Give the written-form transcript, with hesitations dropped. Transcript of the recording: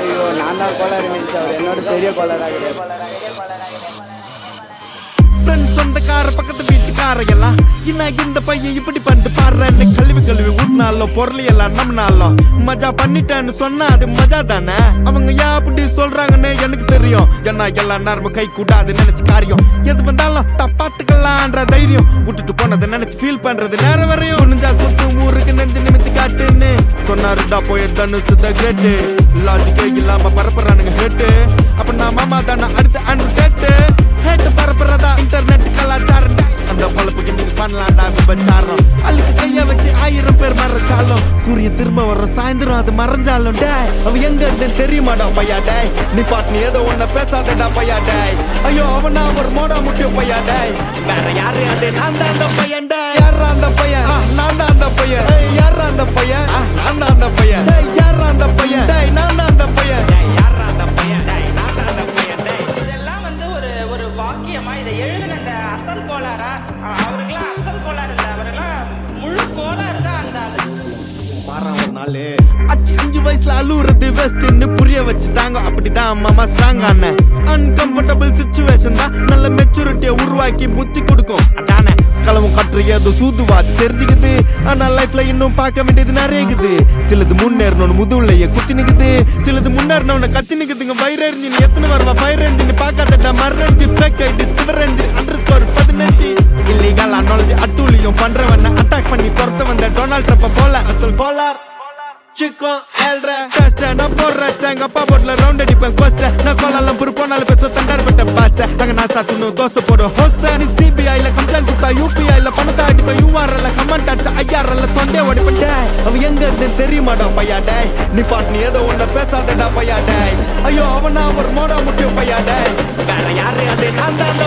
ஐயோ நான் தான் கோளாறு மீன்ஸ் அவர் என்னோட பெரிய கோளாறாக சொந்தக்கார பக்கத்து வீட்டுக்கார எல்லாம் என்ன இந்த பையன் இப்படி பண்ணிட்டு பாடுறேன்னு கழுவி ஊட்டினாலும் பொருள் எல்லாம் நம்மனாலும் மஜா பண்ணிட்டேன்னு சொன்னா அது மஜா தானே. அவங்க ஏன் அப்படி சொல்றாங்கன்னு எனக்கு தெரியும். ஏன்னா எல்லாம் நேரமும் கை கூடாது நினைச்சு காரியம் எது வந்தாலும் தப்பாத்துக்கலான்ற தைரியம் விட்டுட்டு போனதை நினைச்சு ஃபீல் பண்றது நேரம் வரையும் நெஞ்சா குத்து ஊருக்கு நெஞ்சு நிமித்தி காட்டுன்னு சொன்னாருடா போயிட்டு சுத்த கிரேட்டு லாஜிக்கே இல்லாம பரப்புறானுங்க ஹேட்டு. அப்ப நான் மாமா தானே அடுத்து அன்று கேட்டு ஹேட்டு பரப்புறதா இன்டர்நெட் கலாச்சாரம். அந்த பொழப்புக்கு நீங்க பண்ணலாம்டா விபச்சாரம். அழுக்கு கைய வச்சு 1000 பேர் மறைச்சாலும் சூரியன் திரும்ப வர்ற சாயந்தரம் அது மறைஞ்சாலும் டே அவ எங்க இருந்தேன்னு தெரியுமாடா பையா டே. நீ பாட்டு நீ ஏதோ ஒன்ன பேசாதடா பையா டே. ஐயோ அவனா ஒரு மோடா முட்டியும் பையா டே. வேற யாரு அது நான் தான் அந்த பையன் டே. யாரா அந்த பையன் நான் தான் அந்த பையன். யாரா அந்த பையன் நான் தான் அந்த பையன். யாரா அந்த பையன் நான் தான் அந்த பையன். யாரா அந்த பையன் நான் தான் அந்த பையன். இதெல்லாம் வந்து ஒரு வாக்கியமா இதை எழுதின அந்த அசல் கோளாரா அவருக்கெல்லாம் அசல் கோளாறு இல்லை, அவரெல்லாம் முழு கோளாறு தான். அந்த ஒரு நாள் 5 வயசுல அழுவுறது வெஸ்ட்னு புரிய வச்சுட்டாங்க. அப்படிதான் மாமா ஸ்ட்ராங் ஆன அன்கம்ஃபர்டபிள் சிச்சுவேஷன் தான் நல்ல மெச்சூரிட்டியை உருவாக்கி புத்தி கொடுக்கும். அதானே களவும் கற்று ஏதோ சூதுவாது தெரிஞ்சுக்குது. ஆனா லைஃப்ல இன்னும் பார்க்க வேண்டியது நிறைய இருக்குது. சிலது முன்னேறணும்னு முதுகுலைய குத்தி நிக்குது, சிலது முன்னேறணும்னு கத்தி நிக்குதுங்க. ஃபயர் என்ஜின் எத்தனை வரவா ஃபயர் என்ஜின் பார்க்காதடா மர்ரஞ்சி ஃபேக் ஐடி சிவர் என்ஜின் _15 இல்லீகல் நாலேஜ் அட்டூழியம் பண்றவன அட்டாக் பண்ணி பொறுத்த வந்த டொனால்ட் ட்ரம்ப் போல அசல் கோலார் சிக்கன் ஏழ்ற டெஸ்ட் நான் போடுறேன். எங்க அப்பா போட்ல ரவுண்ட் அடிப்பேன் கோஸ்ட். நான் கோலாலம் புரு போனாலும் பேச தண்டார் பட்ட பாச. அங்க நான் சாத்துணும் தோசை போடும் ஹோச. நீ சிபிஐல கம்ப்ளைண்ட் கொடுத்தா யூபிஐல பணத்தை அடிப்பேன். யூஆர்எல்ல கமெண்ட் அடிச்சா ஐஆர்எல்ல தொண்டே ஓடிப்பட்ட. அவ எங்க இருந்தேன்னு தெரியுமாடா பையா டே. நீ பாட்டு நீ ஏதோ ஒன்ன பேசாதடா பையா டே. ஐயோ அவனா ஒரு மோடா முட்டியும் பையா டே. வேற யாரு அது நான் தான்